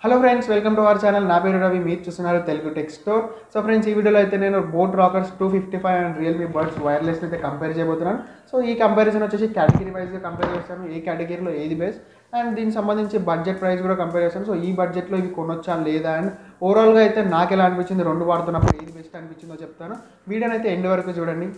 Hello friends, welcome to our channel. నా పేరు రవి, మీరు చూస్తున్నారు Telugu tech store. So friends, ఈ వీడియోలో అయితే నేను boat rockers 255 and Realme buds wireless అయితే కంపేర్ చేయబోతున్నాను. సో ఈ కంపారిజన్ వచ్చేసి కేటగిరీ వైజ్గా కంపేర్ చేస్తాను, ఏ కేటగిరీలో ఏది బెస్ట్ అండ్ దీనికి సంబంధించి బడ్జెట్ ప్రైస్ కూడా కంపేర్ చేస్తాను. సో ఈ బడ్జెట్లో ఇవి కొనొచ్చా లేదా అండ్ ఓవరాల్గా అయితే నాకు ఎలా అనిపించింది, రెండు వాడుతున్నప్పుడు ఏది బెస్ట్ అనిపించిందో చెప్తాను. వీడియోని అయితే ఎండ్ వరకు చూడండి.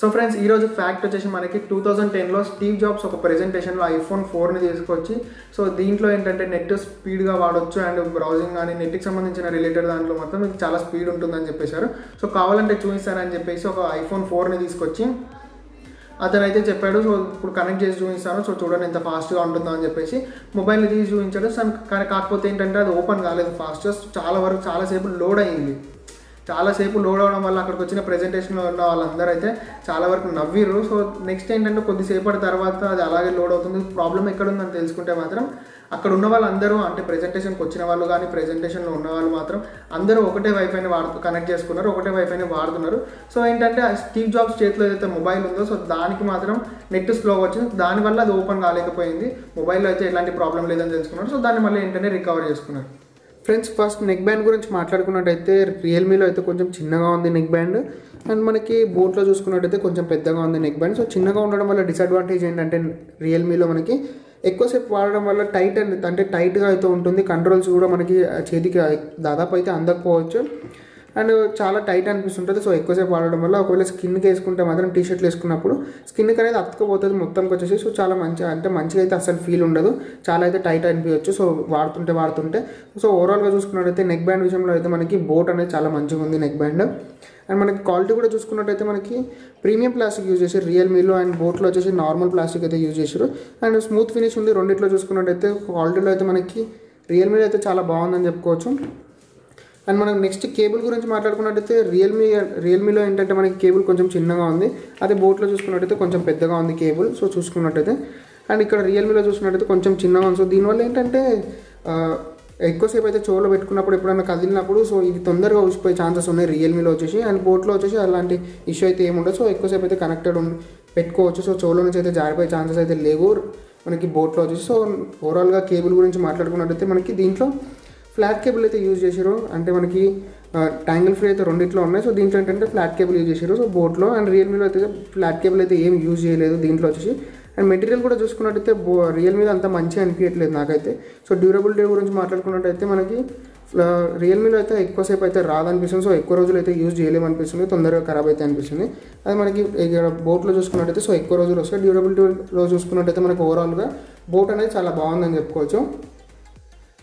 సో ఫ్రెండ్స్, ఈరోజు ఫ్యాక్ట్ వచ్చేసి మనకి 2010లో స్టీవ్ జాబ్స్ ఒక ప్రెజెంటేషన్లో ఐఫోన్ 4ని తీసుకొచ్చి, సో దీంట్లో ఏంటంటే నెట్ స్పీడ్గా వాడొచ్చు అండ్ బ్రౌజింగ్ కానీ నెట్కి సంబంధించిన రిలేటెడ్ దాంట్లో మొత్తం మీకు చాలా స్పీడ్ ఉంటుందని చెప్పేశారు. సో కావాలంటే చూపిస్తానని చెప్పేసి ఒక ఐఫోన్ 4ని తీసుకొచ్చి అతనైతే చెప్పాడు. సో ఇప్పుడు కనెక్ట్ చేసి చూపిస్తాను, సో చూడండి ఎంత ఫాస్ట్గా ఉంటుందో అని చెప్పేసి మొబైల్ని తీసి చూపించాడు. కానీ కాకపోతే ఏంటంటే అది ఓపెన్ కాలేదు ఫాస్ట్గా, చాలాసేపు లోడ్ అయ్యింది. చాలాసేపు లోడ్ అవడం వల్ల అక్కడికి వచ్చిన ప్రెజెంటేషన్లో ఉన్న వాళ్ళందరూ అయితే చాలా వరకు నవ్విర్రు. సో నెక్స్ట్ ఏంటంటే కొద్దిసేపటి తర్వాత అది అలాగే లోడ్ అవుతుంది. ప్రాబ్లం ఎక్కడ ఉందని తెలుసుకుంటే మాత్రం అక్కడ ఉన్న వాళ్ళందరూ, అంటే ప్రెజెంటేషన్కి వచ్చిన వాళ్ళు కానీ ప్రెజెంటేషన్లో ఉన్న వాళ్ళు మాత్రం అందరూ ఒకటే వైఫైని కనెక్ట్ చేసుకున్నారు, ఒకటే వైఫైని వాడుతున్నారు. సో ఏంటంటే స్టీవ్ జాబ్స్ చేతిలో ఏదైతే మొబైల్ ఉందో సో దానికి మాత్రం నెట్ స్లోగా వచ్చింది, దానివల్ల అది ఓపెన్ కాలేకపోయింది. మొబైల్లో అయితే ఎలాంటి ప్రాబ్లం లేదని తెలుసుకున్నారు. సో దాన్ని మళ్ళీ ఏంటంటే రికవర్ చేసుకున్నారు. ఫ్రెండ్స్, ఫస్ట్ నెక్ బ్యాండ్ గురించి మాట్లాడుకున్నట్టయితే రియల్మీలో అయితే కొంచెం చిన్నగా ఉంది నెక్ బ్యాండ్ అండ్ మనకి బోట్లో చూసుకున్నట్టయితే కొంచెం పెద్దగా ఉంది నెక్ బ్యాండ్. సో చిన్నగా ఉండడం వల్ల డిసడ్వాంటేజ్ ఏంటంటే రియల్మీలో మనకి ఎక్కువసేపు వాడడం వల్ల టైట్గా అయితే ఉంటుంది. కంట్రోల్స్ కూడా మనకి చేతికి దాదాపు అయితే అందకపోవచ్చు అండ్ చాలా టైట్ అనిపిస్తుంటుంది. సో ఎక్కువసేపు వాడడం వల్ల ఒకవేళ స్కిన్కి వేసుకుంటే మాత్రం టీషర్ట్లు వేసుకున్నప్పుడు స్కిన్కి అనేది అతుకపోతుంది మొత్తంకి వచ్చేసి. సో చాలా మంచిగా అయితే అసలు ఫీల్ ఉండదు, చాలా అయితే టైట్ అనిపించవచ్చు సో వాడుతుంటే. సో ఓవరాల్గా చూసుకున్నట్టయితే నెక్ బ్యాండ్ విషయంలో అయితే మనకి బోట్ అనేది చాలా మంచిగా ఉంది నెక్ బ్యాండ్. అండ్ మనకి క్వాలిటీ కూడా చూసుకున్నట్టయితే మనకి ప్రీమియం ప్లాస్టిక్ యూజ్ చేశారు రియల్మీలో అండ్ బోట్లో వచ్చేసి నార్మల్ ప్లాస్టిక్ అయితే యూజ్ చేశారు అండ్ స్మూత్ ఫినిష్ ఉంది. రెండిట్లో చూసుకున్నట్టయితే క్వాలిటీలో అయితే మనకి రియల్మీలో అయితే చాలా బాగుందని చెప్పుకోవచ్చు. అండ్ మనం నెక్స్ట్ కేబుల్ గురించి మాట్లాడుకున్నట్టయితే రియల్మీలో ఏంటంటే మనకి కేబుల్ కొంచెం చిన్నగా ఉంది, అదే బోట్లో చూసుకున్నట్టయితే కొంచెం పెద్దగా ఉంది కేబుల్. సో చూసుకున్నట్టయితే అండ్ ఇక్కడ రియల్మీలో చూసుకున్నట్టయితే కొంచెం చిన్నగా ఉంది. సో దీనివల్ల ఏంటంటే ఎక్కువసేపు అయితే చెవులో పెట్టుకున్నప్పుడు ఎప్పుడైనా కదిలినప్పుడు సో ఇది తొందరగా ఊసిపోయే ఛాన్సెస్ ఉన్నాయి రియల్మీలో వచ్చేసి. అండ్ బోట్లో వచ్చేసి అలాంటి ఇష్యూ అయితే ఏముండదు. సో ఎక్కువసేపు అయితే కనెక్టెడ్ పెట్టుకోవచ్చు. సో చెవులో నుంచి అయితే జారిపోయే ఛాన్సెస్ అయితే లేవు మనకి బోట్లో వచ్చేసి. సో ఓవరాల్గా కేబుల్ గురించి మాట్లాడుకున్నట్టయితే మనకి దీంట్లో ఫ్లాట్ కేబుల్ అయితే యూజ్ చేశారు, అంటే మనకి ట్యాంగిల్ ఫ్రీ అయితే రెండిట్లో ఉన్నాయి. సో దీంట్లో ఏంటంటే ఫ్లాట్ కేబుల్ యూజ్ చేశారు సో బోట్లో. అండ్ రియల్మీలో అయితే ఫ్లాట్ కేబుల్ అయితే ఏం యూజ్ చేయలేదు దీంట్లో వచ్చేసి. అండ్ మెటీరియల్ కూడా చూసుకున్నట్టయితే రియల్మీలో అంత మంచిగా అనిపించట్లేదు నాకైతే. సో డ్యూరబిలిటీ గురించి మాట్లాడుకున్నట్టయితే మనకి రియల్మీలో అయితే ఎక్కువసేపు అయితే రాదనిపిస్తుంది. సో ఎక్కువ రోజులు అయితే యూజ్ చేయలేమనిపిస్తుంది, తొందరగా ఖరాబ్ అయితే అనిపిస్తుంది. అది మనకి ఇక్కడ బోట్లో చూసుకున్నట్టయితే సో ఎక్కువ రోజులు వస్తాయి. డ్యూరబిలిటీలో చూసుకున్నట్టయితే మనకి ఓవరాల్గా బోట్ అనేది చాలా బాగుందని చెప్పుకోవచ్చు.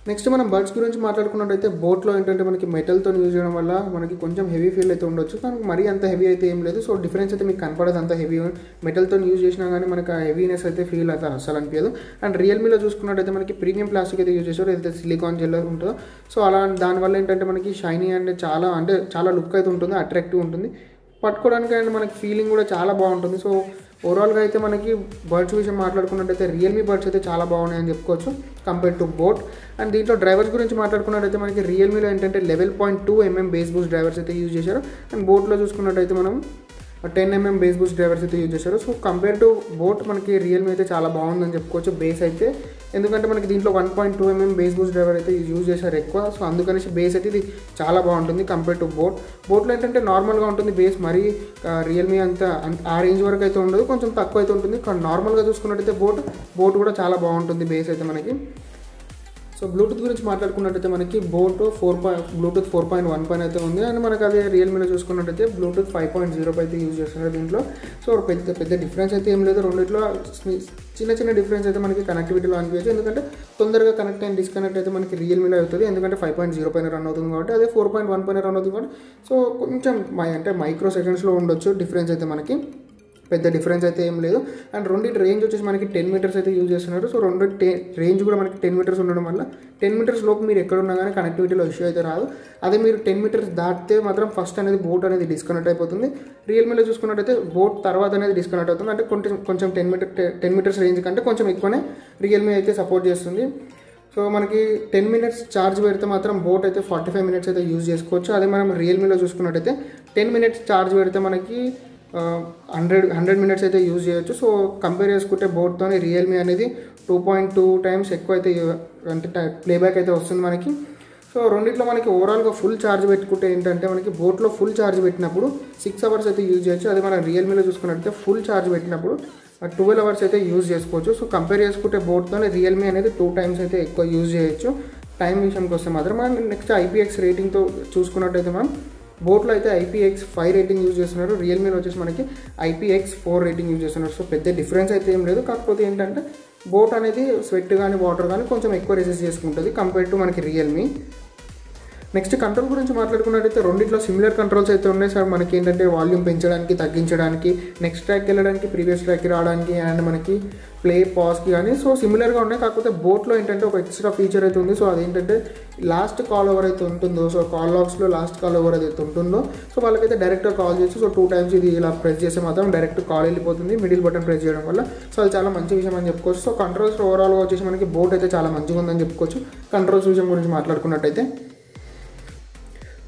నెక్స్ట్ మనం బడ్స్ గురించి మాట్లాడుకున్నట్టయితే బోట్లో ఏంటంటే మనకి మెటల్తో యూజ్ చేయడం వల్ల మనకి కొంచెం హెవీ ఫీల్ అయితే ఉండొచ్చు, కానీ మరీ అంత హెవీ అయితే ఏం లేదు. సో డిఫరెన్స్ అయితే మీకు కనపడదు అంత హెవీ. మెటల్తో యూజ్ చేసినా కానీ మనకి ఆ హెవీనెస్ అయితే ఫీల్ అయితే అసలు అనిపించదు. అండ్ రియల్మీలో చూసుకున్నట్టయితే మనకి ప్రీమియం ప్లాస్టిక్ అయితే యూజ్ చేస్తారు, ఏదైతే సిలికాన్ జెల్ ఉంటుందో. సో అలా దానివల్ల ఏంటంటే మనకి షైనీ అండ్ చాలా లుక్ అయితే ఉంటుంది, అట్రాక్టివ్ ఉంటుంది పట్టుకోవడానికి అండ్ మనకి ఫీలింగ్ కూడా చాలా బాగుంటుంది. సో ఓవరాల్గా అయితే మనకి బడ్స్ విషయం మాట్లాడుకున్నట్టయితే రియల్మీ బడ్స్ అయితే చాలా బాగున్నాయని చెప్పుకోవచ్చు కంపేర్ టు బోట్. అండ్ దీంట్లో డ్రైవర్స్ గురించి మాట్లాడుకున్నట్టయితే మనకి రియల్మీలో ఏంటంటే 11.2 mm బేస్ బూస్ట్ డ్రైవర్స్ అయితే యూజ్ చేశారు అండ్ బోట్లో చూసుకున్నట్టయితే మనం 10 mm బేస్ బూస్ట్ డ్రైవర్స్ అయితే యూజ్ చేశారు. సో కంపేర్ టు బోట్ మనకి రియల్మీ అయితే చాలా బాగుందని చెప్పుకోవచ్చు బేస్ అయితే, ఎందుకంటే మనకి దీంట్లో 1.2 mm బేస్ బూస్ట్ డ్రైవర్ అయితే యూజ్ చేశారు ఎక్కువ. సో అందుకనేసి బేస్ అయితే ఇది చాలా బాగుంటుంది కంపేర్ టు బోట్లో ఏంటంటే నార్మల్గా ఉంటుంది బేస్, మరీ రియల్మీ అంతా ఆ రేంజ్ వరకు అయితే ఉండదు, కొంచెం తక్కువ అయితే ఉంటుంది. కానీ నార్మల్గా చూసుకున్నట్టయితే బోట్ కూడా చాలా బాగుంటుంది బేస్ అయితే మనకి. సో బ్లూటూత్ గురించి మాట్లాడుకున్నట్టయితే మనకి బ్లూటూత్ 4.1 పైన అయితే ఉంది అండ్ మనకి అదే రియల్మీలో చూసుకున్నట్టయితే బ్లూటూత్ 5.0 అయితే యూజ్ చేస్తున్నారు దీంట్లో. సో పెద్ద డిఫరెన్స్ అయితే ఏం లేదు, రెండిట్లో చిన్న డిఫరెన్స్ అయితే మనకి కనెక్టివిటీలో అనిపించచ్చు, ఎందుకంటే తొందరగా కనెక్ట్ అండ్ డిస్కనెక్ట్ అయితే మనకి రియల్మీలో అవుతుంది, ఎందుకంటే 5.0 పైన రన్ అవుతుంది కాబట్టి. అదే 4.1 పైన రన్ అవుతుంది కాబట్టి సో కొంచెం మైక్రో సెకండ్స్లో ఉండొచ్చు డిఫరెన్స్ అయితే మనకి, పెద్ద డిఫరెన్స్ అయితే ఏం లేదు. అండ్ రెండింటి రేంజ్ వచ్చేసి మనకి 10 మీటర్స్ అయితే యూజ్ చేస్తున్నారు. సో రేంజ్ కూడా మనకి 10 మీటర్స్ ఉండడం వల్ల 10 మీటర్స్ లోపు మీరు ఎక్కడున్నా కానీ కనెక్టివిటీలో ఇష్యూ అయితే రాదు. అదే మీరు 10 మీటర్స్ దాటితే మాత్రం ఫస్ట్ అనేది బోట్ అనేది డిస్కనెక్ట్ అయిపోతుంది. రియల్మీలో చూసుకున్నట్టయితే బోట్ తర్వాత అనేది డిస్కనెక్ట్ అవుతుంది, అంటే కొంచెం 10 మీటర్స్ రేంజ్ కంటే కొంచెం ఎక్కువనే రియల్మీ అయితే సపోర్ట్ చేస్తుంది. సో మనకి 10 minutes ఛార్జ్ పెడితే మాత్రం బోట్ అయితే 45 minutes అయితే యూజ్ చేసుకోవచ్చు. అదే మనం రియల్మీలో చూసుకున్నట్టయితే 10 minutes ఛార్జ్ పెడితే మనకి 100 మినిట్స్ అయితే యూజ్ చేయొచ్చు. సో కంపేర్ చేసుకుంటే బోట్తో రియల్మీ అనేది 2.2 టైమ్స్ ఎక్కువ అయితే అంటే ప్లేబ్యాక్ అయితే వస్తుంది మనకి. సో రెండిట్లో మనకి ఓవరాల్గా ఫుల్ ఛార్జ్ పెట్టుకుంటే ఏంటంటే మనకి బోట్లో ఫుల్ ఛార్జ్ పెట్టినప్పుడు 6 అవర్స్ అయితే యూజ్ చేయొచ్చు. అదే మనం రియల్మీలో చూసుకున్నట్టయితే ఫుల్ ఛార్జ్ పెట్టినప్పుడు 12 అవర్స్ అయితే యూజ్ చేసుకోవచ్చు. సో కంపేర్ చేసుకుంటే బోట్తోనే రియల్మీ అనేది 2 టైమ్స్ అయితే ఎక్కువ యూజ్ చేయొచ్చు. టైం విషయంకి వస్తే మాత్రం మనం నెక్స్ట్ IPX రేటింగ్తో చూసుకున్నట్టయితే మనం బోట్లో అయితే IPX5 రేటింగ్ యూజ్ చేస్తున్నారు, రియల్మీలో వచ్చేసి మనకి IPX4 రేటింగ్ యూజ్ చేస్తున్నారు. సో పెద్ద డిఫరెన్స్ అయితే ఏం లేదు. కాకపోతే ఏంటంటే బోట్ అనేది స్వెట్ కానీ వాటర్ కానీ కొంచెం ఎక్కువ రెసిస్ట్ చేసుకుంటుంది కంపేర్ టు మనకి రియల్మీ. నెక్స్ట్ కంట్రోల్ గురించి మాట్లాడుకున్నట్టయితే రెండిట్లో సిమిలర్ కంట్రోల్స్ అయితే ఉన్నాయి సార్. మనకి ఏంటంటే వాల్యూమ్ పెంచడానికి, తగ్గించడానికి, నెక్స్ట్ ట్రాక్కి వెళ్ళడానికి, ప్రీవియస్ ట్రాక్కి రావడానికి అండ్ మనకి ప్లే పాజ్కి కానీ సో సిమిలర్గా ఉన్నాయి. కాకపోతే బోట్లో ఏంటంటే ఒక ఎక్స్ట్రా ఫీచర్ అయితే ఉంది. సో అదేంటంటే లాస్ట్ కాల్ ఓవర్ అయితే ఉంటుందో, సో కాల్ లాగ్స్లో లాస్ట్ కాల్ ఓవర్ అయితే ఉంటుందో సో వాళ్ళకైతే డైరెక్ట్గా కాల్ చేయొచ్చు. సో 2 టైమ్స్ ఇది ఇలా ప్రెస్ చేస్తే మాత్రం డైరెక్ట్ కాల్ వెళ్ళిపోతుంది మిడిల్ బటన్ ప్రెస్ చేయడం వల్ల. సో అది చాలా మంచి విషయం అని చెప్పుకోవచ్చు. సో కంట్రోల్స్ ఓవరాల్గా వచ్చేసి మనకి బోట్ అయితే చాలా మంచిగా ఉందని చెప్పుకోవచ్చు. కంట్రోల్స్ విషయం గురించి మాట్లాడుకున్నట్టయితే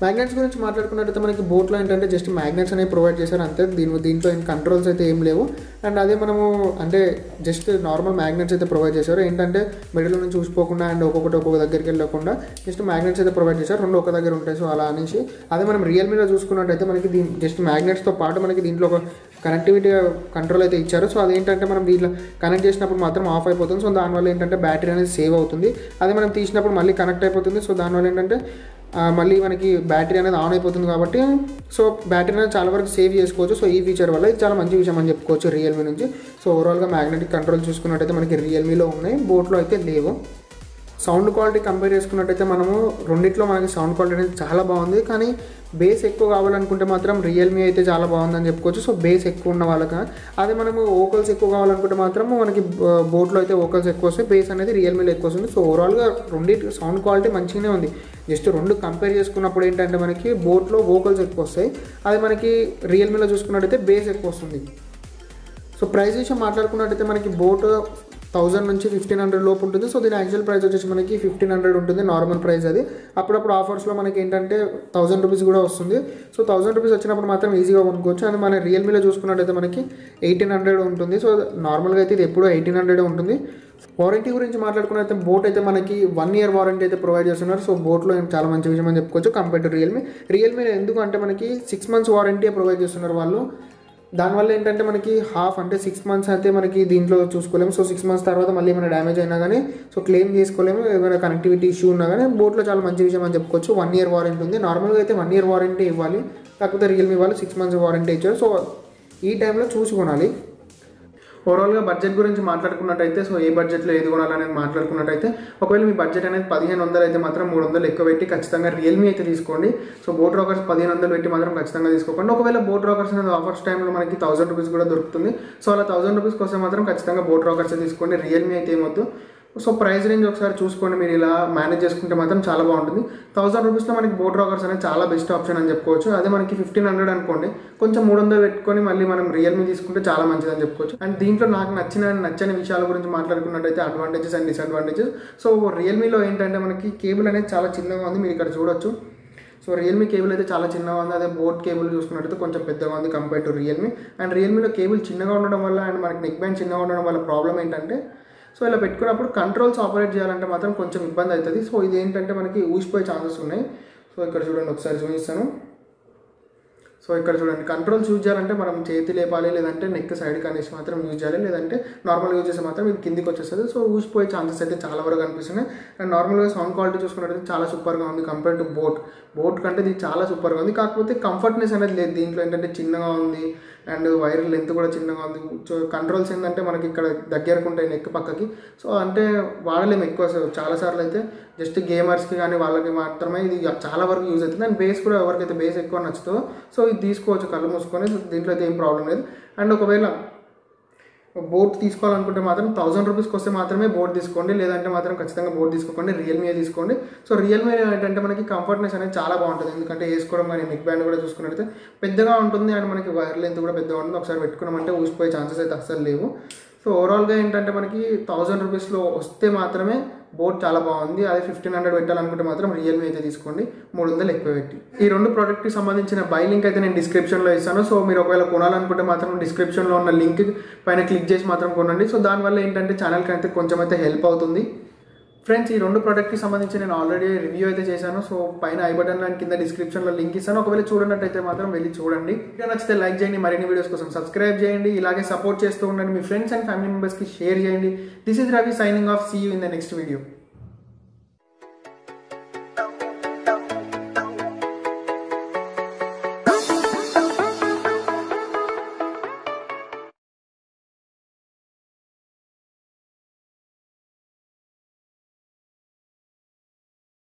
మ్యాగ్నెట్స్ గురించి మాట్లాడుకున్నట్టయితే మనకి బోట్లో ఏంటంటే జస్ట్ మ్యాగ్నెట్స్ అనేవి ప్రొవైడ్ చేశారు అంతే. దీంట్లో కంట్రోల్స్ అయితే ఏం లేవు. అండ్ అదే మనము అంటే జస్ట్ నార్మల్ మ్యాగ్నెట్స్ అయితే ప్రొవైడ్ చేశారు. ఏంటంటే మిడిల్ నుంచి చూసిపోకుండా అండ్ ఒక్కొక్క దగ్గరికి వెళ్ళకుండా జస్ట్ మ్యాగ్నెట్స్ అయితే ప్రొవైడ్ చేశారు. 2 ఒక దగ్గర ఉంటాయి. సో అలా అనేసి అదే మనం రియల్మీలో చూసుకున్నట్టయితే మనకి జస్ట్ మ్యాగ్నెట్స్తో పాటు మనకి దీంట్లో ఒక కనెక్టివిటీ కంట్రోల్ అయితే ఇచ్చారు. సో అదేంటంటే మనం దీంట్లో కనెక్ట్ చేసినప్పుడు మాత్రం ఆఫ్ అయిపోతుంది. సో దానివల్ల ఏంటంటే బ్యాటరీ అనేది సేవ్ అవుతుంది. అదే మనం తీసినప్పుడు మళ్ళీ కనెక్ట్ అయిపోతుంది. సో దానివల్ల ఏంటంటే మళ్ళీ మనకి బ్యాటరీ అనేది ఆన్ అయిపోతుంది కాబట్టి సో బ్యాటరీ అనేది చాలా వరకు సేవ్ చేసుకోవచ్చు. సో ఈ ఫీచర్ వల్ల ఇది చాలా మంచి విషయం అని చెప్పుకోవచ్చు రియల్మీ నుంచి. సో ఓవరాల్గా మ్యాగ్నెటిక్ కంట్రోల్ చూసుకున్నట్టయితే మనకి రియల్మీలో ఉన్నాయి, బోట్లో అయితే లేవు. సౌండ్ క్వాలిటీ కంపేర్ చేసుకున్నట్టయితే మనము రెండిట్లో మనకి సౌండ్ క్వాలిటీ అనేది చాలా బాగుంది. కానీ బేస్ ఎక్కువ కావాలనుకుంటే మాత్రం రియల్మీ అయితే చాలా బాగుందని చెప్పుకోవచ్చు. సో బేస్ ఎక్కువ ఉన్న వాళ్ళకి అదే మనము వోకల్స్ ఎక్కువ కావాలనుకుంటే మాత్రం మనకి బోట్లో అయితే వోకల్స్ ఎక్కువ వస్తాయి, బేస్ అనేది రియల్మీలో ఎక్కువ వస్తుంది. సో ఓవరాల్గా రెండింటి సౌండ్ క్వాలిటీ మంచిగానే ఉంది. జస్ట్ 2 కంపేర్ చేసుకున్నప్పుడు ఏంటంటే మనకి బోట్లో వోకల్స్ ఎక్కువ వస్తాయి, అదే మనకి రియల్మీలో చూసుకున్నట్టయితే బేస్ ఎక్కువ వస్తుంది. సో ప్రైస్ విషయం మాట్లాడుకున్నట్టయితే మనకి బోట్ 1000 నుంచి 1500 లోపు ఉంటుంది. సో దీని యాక్చువల్ ప్రైస్ వచ్చేసి మనకి 1500 ఉంటుంది నార్మల్ ప్రైస్. అది అప్పుడప్పుడు ఆఫర్స్లో మనకి ఏంటంటే 1000 రూపీస్ కూడా వస్తుంది. సో 1000 రూపీస్ వచ్చినప్పుడు మాత్రం ఈజీగా కొనుక్కోవచ్చు. అండ్ మన రియల్మీలో చూసుకున్నట్టయితే మనకి 1800 ఉంటుంది. సో నార్మల్గా అయితే ఇది ఎప్పుడూ 1800 ఉంటుంది. వారంటీ గురించి మాట్లాడుకున్నట్టయితే బోట్ అయితే మనకి 1 ఇయర్ వారంటీ అయితే ప్రొవైడ్ చేస్తున్నారు. సో బోట్లో చాలా మంచి విషయం అని చెప్పుకోవచ్చు కంపేర్ టు రియల్మీ ఎందుకు అంటే మనకి 6 మంత్స్ వారంటీ ప్రొవైడ్ చేస్తున్నారు వాళ్ళు. దానివల్ల ఏంటంటే మనకి హాఫ్ అంటే 6 మంత్స్ అయితే మనకి దీంట్లో చూసుకోలేము. సో 6 మంత్స్ తర్వాత మళ్ళీ ఏమైనా డ్యామేజ్ అయినా కానీ సో క్లెయిమ్ చేసుకోలేము. ఏమైనా కనెక్టివిటీ ఇష్యూ ఉన్నా కానీ బోట్లో చాలా మంచి విషయం అని చెప్పుకోవచ్చు. 1 ఇయర్ వారంటీ ఉంది. నార్మల్గా అయితే 1 ఇయర్ వారంటీ ఇవ్వాలి, కాకపోతే రియల్మీ వాళ్ళు 6 మంత్స్ వారంటీ ఇచ్చారు. సో ఈ టైంలో చూసి కొనాలి. ఓవరాల్గా బడ్జెట్ గురించి మాట్లాడుకున్నట్టయితే సో ఏ బడ్జెట్లో ఏది కొనాలనేది మాట్లాడుకున్నట్టయితే ఒకవేళ మీ బడ్జెట్ అనేది 1500 అయితే మాత్రం 300 ఎక్కువ పెట్టి ఖచ్చితంగా రియల్మీ అయితే తీసుకోండి. సో బోట్ రాకర్స్ 1500 పెట్టి మాత్రం ఖచ్చితంగా తీసుకోకండి. ఒకవేళ బోట్ రాకర్స్ అనేది ఆఫర్స్ టైంలో మనకి 1000 రూపీస్ కూడా దొరుకుతుంది. సో అలా 1000 రూపీస్ కోసం మాత్రం ఖచ్చితంగా బోట్ రాకర్స్ తీసుకోండి, రియల్మీ అయితే ఏమొద్దు. సో ప్రైస్ రేంజ్ ఒకసారి చూసుకోండి, మీరు ఇలా మేనేజ్ చేసుకుంటే మాత్రం చాలా బాగుంటుంది. 1000 రూపీస్లో మనకి బోట్ రాకర్స్ అనేది చాలా బెస్ట్ ఆప్షన్ అని చెప్పుకోవచ్చు. అదే మనకి 1500 అనుకోండి, కొంచెం 300 పెట్టుకొని మళ్ళీ మనం రియల్మీ తీసుకుంటే చాలా మంచిదని చెప్పుకోవచ్చు. అండ్ దీంట్లో నాకు నచ్చని విషయాల గురించి మాట్లాడుకున్నట్టయితే అడ్వాంటేజెస్ అండ్ డిసడ్వాంటేజెస్. సో రియల్మీలో ఏంటంటే మనకి కేబుల్ అనేది చాలా చిన్నగా ఉంది, మీరు ఇక్కడ చూడొచ్చు. సో రియల్మీ కేబుల్ అయితే చాలా చిన్నగా ఉంది. అదే బోట్ కేబుల్ చూసుకున్నట్టయితే కొంచెం పెద్దగా ఉంది కంపేర్ టు రియల్మీ. అండ్ రియల్మీలో కేబుల్ చిన్నగా ఉండడం వల్ల అండ్ మనకి నెక్ బ్యాండ్ చిన్నగా ఉండడం వల్ల ప్రాబ్లం ఏంటంటే సో ఇలా పెట్టుకున్నప్పుడు కంట్రోల్స్ ఆపరేట్ చేయాలంటే మాత్రం కొంచెం ఇబ్బంది అవుతుంది. సో ఇది ఏంటంటే మనకి ఊసిపోయే ఛాన్సెస్ ఉన్నాయి. సో ఇక్కడ చూడండి, ఒకసారి చూపిస్తాను. సో ఇక్కడ చూడండి, కంట్రోల్స్ యూజ్ చేయాలంటే మనం చేతి లేపాలి, లేదంటే నెక్ సైడ్ కనేసి మాత్రం యూజ్ చేయాలి, లేదంటే నార్మల్గా యూజ్ చేస్తే మాత్రం ఇది కిందికి వచ్చేస్తుంది. సో ఊసిపోయే ఛాన్సెస్ అయితే చాలా వరకు అనిపిస్తున్నాయి. అండ్ నార్మల్గా సౌండ్ క్వాలిటీ చూసుకున్నట్టయితే చాలా సూపర్గా ఉంది కంపేర్ టు బోట్ కంటే ఇది చాలా సూపర్గా ఉంది. కాకపోతే కంఫర్ట్నెస్ అనేది లేదు దీంట్లో. ఏంటంటే చిన్నగా ఉంది అండ్ వైర్ లెంత్ కూడా చిన్నగా ఉంది. సో కంట్రోల్స్ ఏంటంటే మనకి ఇక్కడ దగ్గరకు ఉంటాయి నెక్ పక్కకి. సో అంటే వాడలేము ఎక్కువ. చాలాసార్లు అయితే జస్ట్ గేమర్స్కి కానీ వాళ్ళకి మాత్రమే ఇది చాలా వరకు యూజ్ అవుతుంది. అండ్ బేస్ కూడా ఎవరికైతే బేస్ ఎక్కువ నచ్చుతుందో సో ఇది తీసుకోవచ్చు కళ్ళు మూసుకొని. దీంట్లో అయితే ఏం ప్రాబ్లం లేదు. అండ్ ఒకవేళ బోట్ తీసుకోవాలనుకుంటే మాత్రం 1000 రూపీస్కి వస్తే మాత్రమే బోట్ తీసుకోండి, లేదంటే మాత్రం ఖచ్చితంగా బోట్ తీసుకోకండి, రియల్మీ తీసుకోండి. సో రియల్మీ ఏంటంటే మనకి కంఫర్ట్నెస్ అనేది చాలా బాగుంటుంది. ఎందుకంటే వేసుకోవడం కానీ నెక్ బ్యాండ్ కూడా చూసుకున్నట్టయితే పెద్దగా ఉంటుంది అండ్ మనకి వైర్ లెంత్ కూడా పెద్దగా ఉంటుంది. ఒకసారి పెట్టుకున్నామంటే ఊసిపోయే ఛాన్సెస్ అయితే అస్సలు లేవు. సో ఓవరాల్గా ఏంటంటే మనకి 1000 రూపీస్లో వస్తే మాత్రమే బోట్ చాలా బాగుంది. అదే 1500 పెట్టాలనుకుంటే మాత్రం రియల్మీ అయితే తీసుకోండి, 300 ఎక్కువ పెట్టి. ఈ 2 ప్రోడక్ట్కి సంబంధించిన బై లింక్ అయితే నేను డిస్క్రిప్షన్లో ఇస్తాను. సో మీరు ఒకవేళ కొనాలనుకుంటే మాత్రం డిస్క్రిప్షన్లో ఉన్న లింక్ పైన క్లిక్ చేసి మాత్రం కొనండి. సో దానివల్ల ఏంటంటే ఛానల్కి అయితే కొంచెం అయితే హెల్ప్ అవుతుంది. ఫ్రెండ్స్, ఈ 2 ప్రోడక్ట్కి సంబంధించి నేను ఆల్రెడీ రివ్యూ అయితే చేశాను. సో పైన ఐ బటన్ అండ్ కింద డిస్క్రిప్షన్లో లింక్ ఇస్తాను. ఒకవేళ చూడనట్టయితే మాత్రం వెళ్ళి చూడండి. వీడియో నచ్చితే లైక్ చేయండి, మరిన్ని వీడియోస్ కోసం సబ్స్క్రైబ్ చేయండి, ఇలాగే సపోర్ట్ చేస్తూ ఉండండి. మీ ఫ్రెండ్స్ అండ్ ఫ్యామిలీ మెంబర్స్కి షేర్ చేయండి. This is Ravi signing off. See you in the next video.